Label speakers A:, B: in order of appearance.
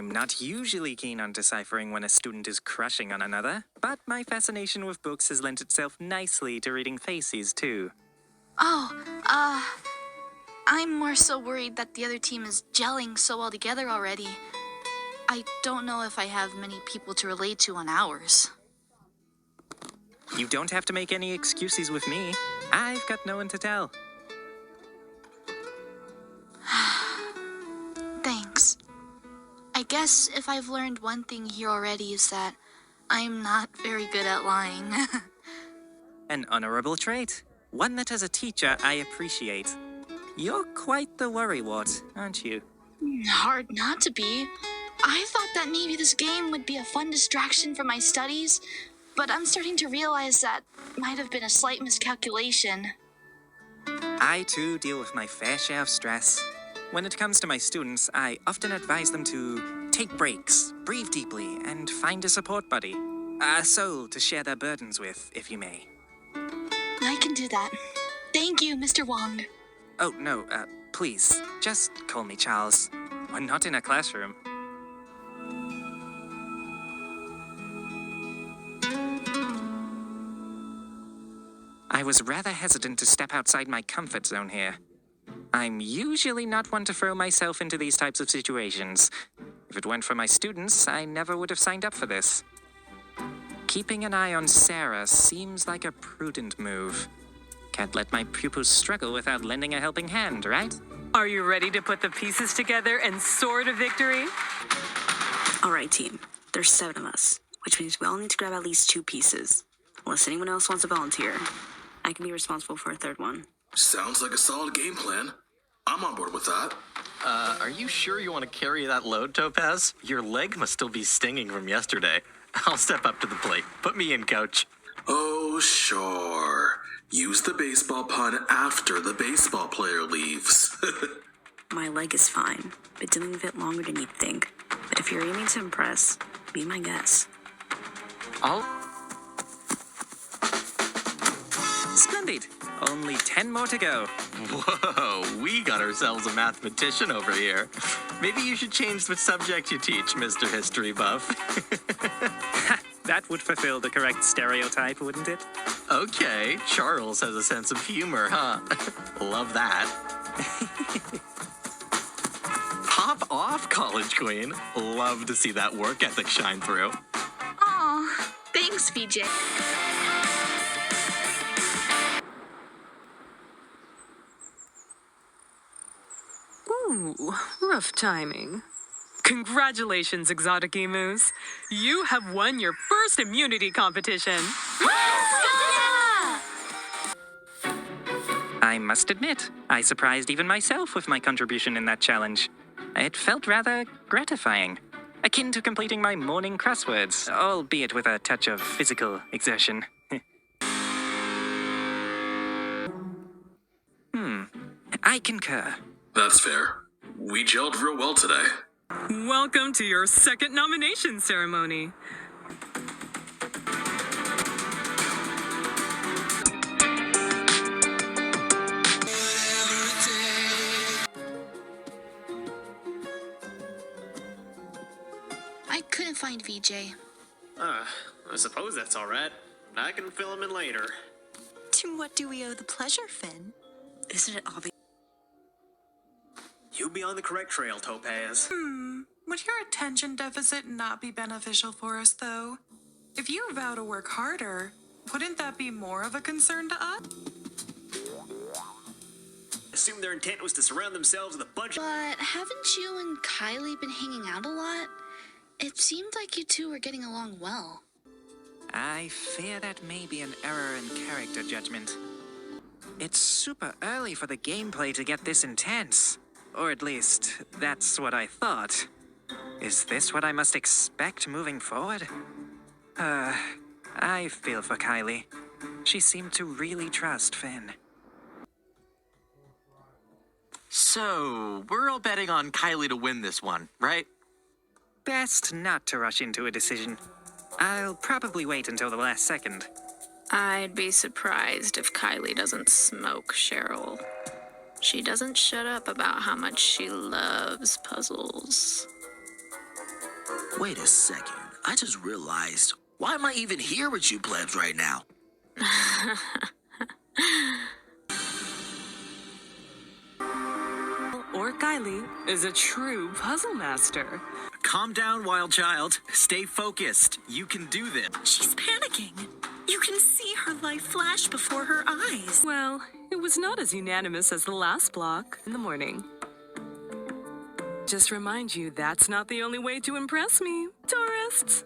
A: I'm not usually keen on deciphering when a student is crushing on another, but my fascination with books has lent itself nicely to reading faces, too.
B: Oh, I'm more so worried that the other team is gelling so well together already. I don't know if I have many people to relate to on ours.
A: You don't have to make any excuses with me. I've got no one to tell.
B: Thanks. I guess if I've learned one thing here already is that I'm not very good at lying.
A: An honorable trait. One that as a teacher I appreciate. You're quite the worrywart, aren't you?
B: Hard not to be. I thought that maybe this game would be a fun distraction from my studies, but I'm starting to realize that might have been a slight miscalculation.
A: I too deal with my fair share of stress. When it comes to my students, I often advise them to take breaks, breathe deeply, and find a support buddy. A soul to share their burdens with, if you may.
B: I can do that. Thank you, Mr. Wong.
A: Oh, no, please, just call me Charles. We're not in a classroom. I was rather hesitant to step outside my comfort zone here. I'm usually not one to throw myself into these types of situations. If it weren't for my students, I never would have signed up for this. Keeping an eye on Sarah seems like a prudent move. Can't let my pupils struggle without lending a helping hand, right?
C: Are you ready to put the pieces together and soar to victory?
D: All right, team. There's 7 of us, which means we all need to grab at least 2 pieces. Unless anyone else wants to volunteer, I can be responsible for a 3rd one.
E: Sounds like a solid game plan. I'm on board with that.
F: Are you sure you want to carry that load, Topaz? Your leg must still be stinging from yesterday. I'll step up to the plate. Put me in, coach.
E: Oh, sure. Use the baseball pun after the baseball player leaves.
D: My leg is fine. Been dealing with it longer than you'd think. But if you're aiming to impress, be my guest.
A: Splendid! Only 10 more to go.
F: Whoa, we got ourselves a mathematician over here. Maybe you should change the subject you teach, Mr. History Buff.
A: That would fulfill the correct stereotype, wouldn't it?
F: Okay, Charles has a sense of humor, huh? Love that. Pop off, College Queen. Love to see that work ethic shine through.
B: Aw, thanks, VJ.
C: Ooh, rough timing. Congratulations, Exotic Emus. You have won your first immunity competition.
A: I must admit, I surprised even myself with my contribution in that challenge. It felt rather gratifying, akin to completing my morning crosswords, albeit with a touch of physical exertion. I concur.
E: That's fair. We gelled real well today.
C: Welcome to your 2nd nomination ceremony.
B: I couldn't find VJ.
G: I suppose that's all right. I can fill him in later.
H: To what do we owe the pleasure, Finn?
D: Isn't it obvious?
G: You'd be on the correct trail, Topaz.
I: Would your attention deficit not be beneficial for us, though? If you vow to work harder, wouldn't that be more of a concern to us?
G: Assume their intent was to surround themselves with a bunch of...
B: But haven't you and Kylie been hanging out a lot? It seemed like you two were getting along well.
A: I fear that may be an error in character judgment. It's super early for the gameplay to get this intense. Or at least, that's what I thought. Is this what I must expect moving forward? I feel for Kylie. She seemed to really trust Finn.
F: So, we're all betting on Kylie to win this one, right?
A: Best not to rush into a decision. I'll probably wait until the last second.
J: I'd be surprised if Kylie doesn't smoke Cheryl. She doesn't shut up about how much she loves puzzles.
K: Wait a second. I just realized, why am I even here with you plebs right now?
C: Or Kylie is a true puzzle master.
L: Calm down, wild child. Stay focused. You can do this.
H: She's panicking. You can see her life flash before her eyes.
C: Well, it was not as unanimous as the last block in the morning. Just remind you, that's not the only way to impress me, tourists.